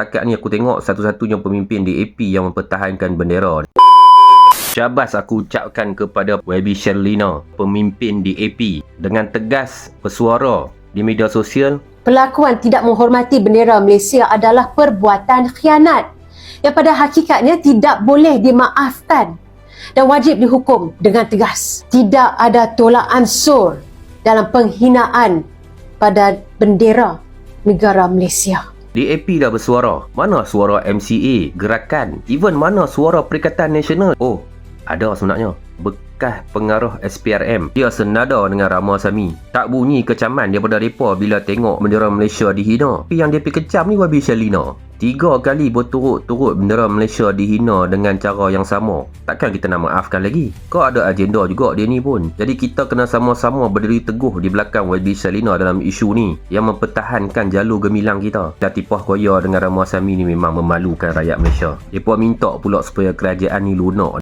setakat ni aku tengok satu-satunya pemimpin DAP yang mempertahankan bendera. Syabas aku ucapkan kepada YB Sherlina, pemimpin DAP, dengan tegas bersuara di media sosial. Perlakuan tidak menghormati bendera Malaysia adalah perbuatan khianat yang pada hakikatnya tidak boleh dimaafkan dan wajib dihukum dengan tegas. Tidak ada tolak ansur dalam penghinaan pada bendera negara Malaysia. DAP dah bersuara. Mana suara MCA, gerakan, even mana suara Perikatan Nasional? Oh, ada sebenarnya. Bekas pengaruh SPRM. Dia senada dengan Rama Sami. Tak bunyi kecaman daripada mereka bila tengok bendera Malaysia dihina. Tapi yang dia pergi kecam ni YB Sherlina. 3 kali berturut-turut bendera Malaysia dihina dengan cara yang sama. Takkan kita nak maafkan lagi? Kau ada agenda juga dia ni pun. Jadi kita kena sama-sama berdiri teguh di belakang YB Sherlina dalam isu ni yang mempertahankan jalur gemilang kita. Dan tipah koya dengan Rama Sami ni memang memalukan rakyat Malaysia. Mereka minta pula supaya kerajaan ni lunak.